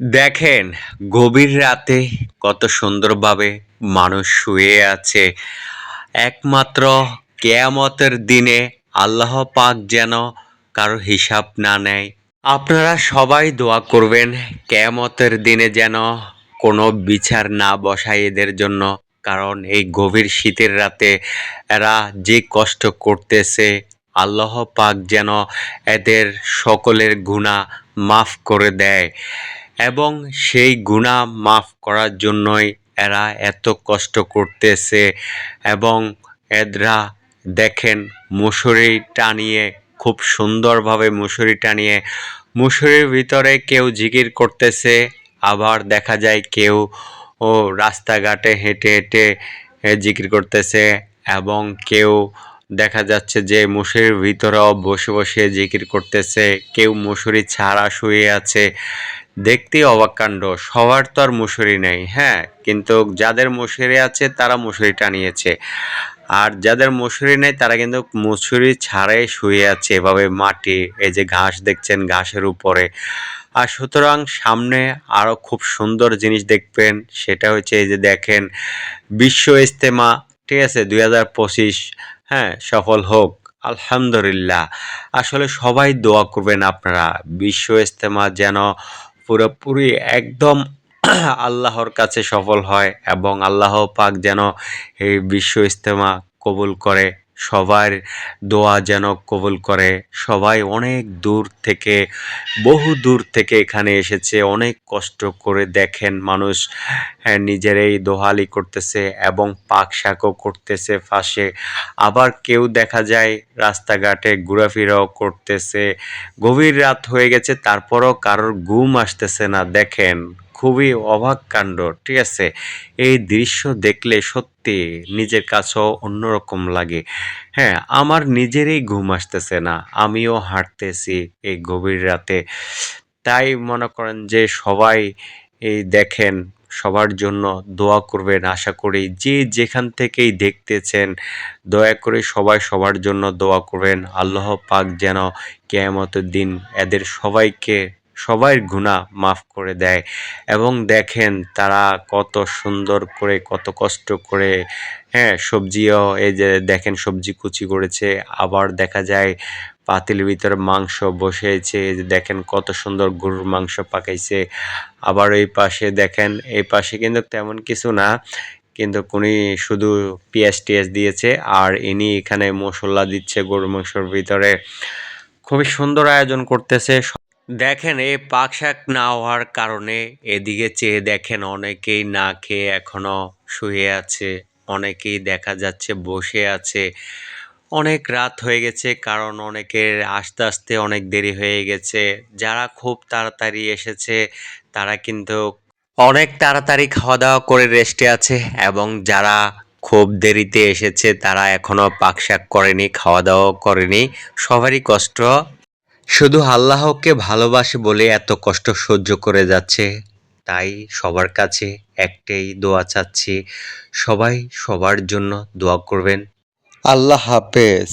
দেখেন, গভীর রাতে কত সুন্দরভাবে মানুষ শুয়ে আছে। একমাত্র কেয়ামতের দিনে আল্লাহ পাক যেন কারো হিসাব না নেয়। আপনারা সবাই দোয়া করবেন কেয়ামতের দিনে যেন কোনো বিচার না বসায় এদের জন্য। কারণ এই গভীর শীতের রাতে এরা যে কষ্ট করতেছে, আল্লাহ পাক যেন এদের সকলের গুনাহ মাফ করে দেয়। এবং সেই গুনাহ মাফ করার জন্যই এরা এত কষ্ট করতেছে। এবং এরা দেখেন মশারি টানিয়ে, খুব সুন্দরভাবে মশারি টানিয়ে, মশারির ভিতরে কেউ জিকির করতেছে, আবার দেখা যায় কেউ রাস্তাঘাটে হেঁটে হেঁটে জিকির করতেছে, এবং কেউ দেখা যাচ্ছে যে মশারির ভিতরেও বসে বসে জিকির করতেছে, কেউ মশারি ছাড়া শুয়ে আছে। দেখতেই অবাক কাণ্ড। সবার তো আর মশারি নেই, হ্যাঁ? কিন্তু যাদের মশারি আছে তারা মশারি টানিয়েছে। আর যাদের মশারি নেই তারা কিন্তু মশারি ছাড়াই শুয়ে আছে এভাবে মাটি, এই যে ঘাস দেখছেন ঘাসের উপরে। আর সুতরাং সামনে আরো খুব সুন্দর জিনিস দেখবেন, সেটা হচ্ছে এই যে দেখেন বিশ্ব ইজতেমা, ঠিক আছে? ২০২৫, হ্যাঁ, সফল হোক। আলহামদুলিল্লাহ। আসলে সবাই দোয়া করবেন আপনারা। বিশ্ব ইজতেমা যেন পুরোপুরি একদম আল্লাহর কাছে সফল হয়, এবং আল্লাহ পাক যেন এই বিশ্ব ইজতেমা কবুল করে। সবার দোয়া যেন কবুল করে। সবাই অনেক দূর থেকে, বহু দূর থেকে এখানে এসেছে। অনেক কষ্ট করে দেখেন মানুষ নিজেরাই দোহালি করতেছে এবং পাক-শাকও করতেছে পাশে। আবার কেউ দেখা যায় রাস্তাঘাটে ঘোরাফেরাও করতেছে। গভীর রাত হয়ে গেছে তারপরও কারোর ঘুম আসতেছে না দেখেন। খুবই অবাক কাণ্ড, ঠিক আছে? এই দৃশ্য দেখলে সত্যি নিজের কাছেও অন্যরকম লাগে। হ্যাঁ, আমার নিজেরই ঘুম আসতেছে না। আমিও হাঁটতেছি এই গভীর রাতে। তাই মনে করেন যে সবাই এই দেখেন, সবার জন্য দোয়া করবেন আশা করি। যে যেখান থেকেই দেখতেছেন, দয়া করে সবাই সবার জন্য দোয়া করবেন। আল্লাহ পাক যেন কিয়ামতের দিন এদের সবাইকে, সবার গুনাহ মাফ করে দেয়। এবং দেখেন তারা কত সুন্দর করে, কত কষ্ট করে, হ্যাঁ, সবজিও এই যে দেখেন সবজি কুচি করেছে। আবার দেখা যায় পাতিলের ভিতরে মাংস বসিয়েছে। এই যে দেখেন কত সুন্দর গরুর মাংস পাকাইছে। আবার এই পাশে দেখেন, এই পাশে কিন্তু তেমন কিছু না। কিন্তু উনি শুধু পেঁয়াজ-টেয়াজ দিয়েছে, আর ইনি এখানে মসল্লা দিচ্ছে গরুর মাংসের ভিতরে। খুবই সুন্দর আয়োজন করতেছে। দেখেন এই পাক শাক না হওয়ার কারণে এদিকে চেয়ে দেখেন অনেকেই না খেয়ে এখনো শুয়ে আছে, অনেকেই দেখা যাচ্ছে বসে আছে। অনেক রাত হয়ে গেছে, কারণ অনেকের আসতে আসতে অনেক দেরি হয়ে গেছে। যারা খুব তাড়াতাড়ি এসেছে তারা কিন্তু অনেক তাড়াতাড়ি খাওয়া দাওয়া করে রেস্টে আছে, এবং যারা খুব দেরিতে এসেছে তারা এখনো পাক শাক করেনি, খাওয়া দাওয়াও করেনি। সবারই কষ্ট, শুধু আল্লাহকে ভালোবাসে বলে এত কষ্ট সহ্য করে যাচ্ছে। তাই সবার কাছে একটাই দোয়া চাচ্ছি, সবাই সবার জন্য দোয়া করবেন। আল্লাহ হাফেজ।